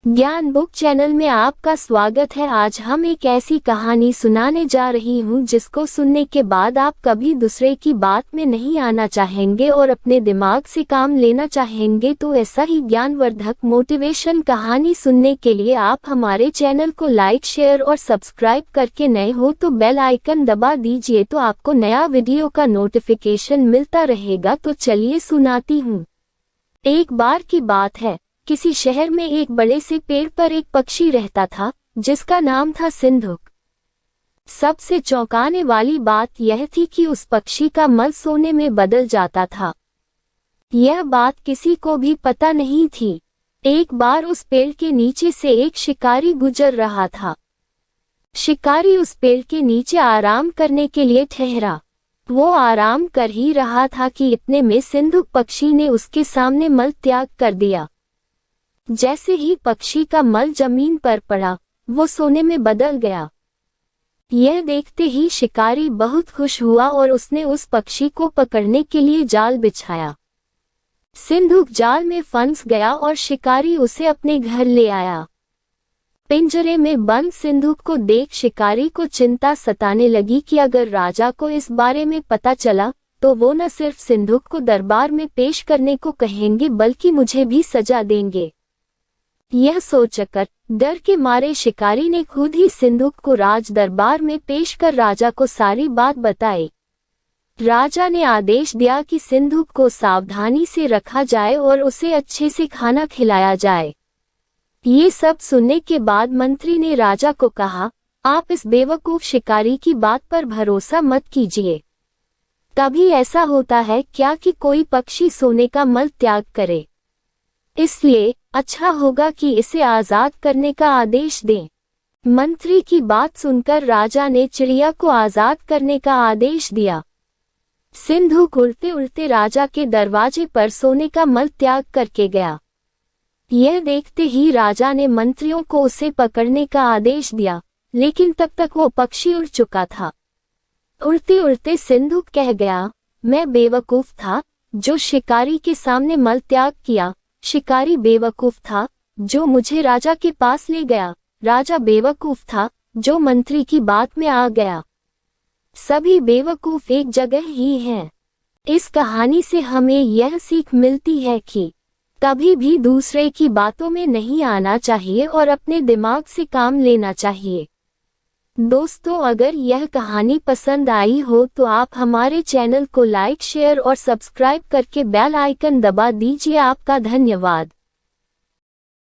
ज्ञान book channel में आपका स्वागत है। आज हम एक ऐसी कहानी सुनाने जा रही हूँ जिसको सुनने के बाद आप कभी दूसरे की बात में नहीं आना चाहेंगे और अपने दिमाग से काम लेना चाहेंगे। तो ऐसा ही ज्ञानवर्धक मोटिवेशन कहानी सुनने के लिए आप हमारे चैनल को लाइक, शेयर और सब्सक्राइब करके नए हो तो बेल आइकन दबा दीजिए, तो आपको नया वीडियो का नोटिफिकेशन मिलता रहेगा। तो चलिए सुनाती हूँ। एक बार की बात है, किसी शहर में एक बड़े से पेड़ पर एक पक्षी रहता था जिसका नाम था सिंधुक। सबसे चौंकाने वाली बात यह थी कि उस पक्षी का मल सोने में बदल जाता था। यह बात किसी को भी पता नहीं थी। एक बार उस पेड़ के नीचे से एक शिकारी गुजर रहा था। शिकारी उस पेड़ के नीचे आराम करने के लिए ठहरा। वो आराम कर ही रहा था कि इतने में सिंधुक पक्षी ने उसके सामने मल त्याग कर दिया। जैसे ही पक्षी का मल जमीन पर पड़ा, वो सोने में बदल गया। यह देखते ही शिकारी बहुत खुश हुआ और उसने उस पक्षी को पकड़ने के लिए जाल बिछाया। सिंधुक जाल में फंस गया और शिकारी उसे अपने घर ले आया। पिंजरे में बंद सिंधुक को देख शिकारी को चिंता सताने लगी कि अगर राजा को इस बारे में पता चला तो वो न सिर्फ सिंधुक को दरबार में पेश करने को कहेंगे बल्कि मुझे भी सजा देंगे। यह सोचकर डर के मारे शिकारी ने खुद ही सिंधुक को राज दरबार में पेश कर राजा को सारी बात बताई। राजा ने आदेश दिया कि सिंधुक को सावधानी से रखा जाए और उसे अच्छे से खाना खिलाया जाए। ये सब सुनने के बाद मंत्री ने राजा को कहा, आप इस बेवकूफ शिकारी की बात पर भरोसा मत कीजिए। कभी ऐसा होता है क्या कि कोई पक्षी सोने का मल त्याग करे? इसलिए अच्छा होगा कि इसे आजाद करने का आदेश दें। मंत्री की बात सुनकर राजा ने चिड़िया को आजाद करने का आदेश दिया। सिंधुक उड़ते उड़ते राजा के दरवाजे पर सोने का मल त्याग करके गया। यह देखते ही राजा ने मंत्रियों को उसे पकड़ने का आदेश दिया, लेकिन तब तक वो पक्षी उड़ चुका था। उड़ते उड़ते सिंधुक कह गया, मैं बेवकूफ था जो शिकारी के सामने मल त्याग किया। शिकारी बेवकूफ था जो मुझे राजा के पास ले गया। राजा बेवकूफ था जो मंत्री की बात में आ गया। सभी बेवकूफ एक जगह ही हैं। इस कहानी से हमें यह सीख मिलती है कि कभी भी दूसरे की बातों में नहीं आना चाहिए और अपने दिमाग से काम लेना चाहिए। दोस्तों, अगर यह कहानी पसंद आई हो तो आप हमारे चैनल को लाइक, शेयर और सब्सक्राइब करके बेल आइकन दबा दीजिए। आपका धन्यवाद।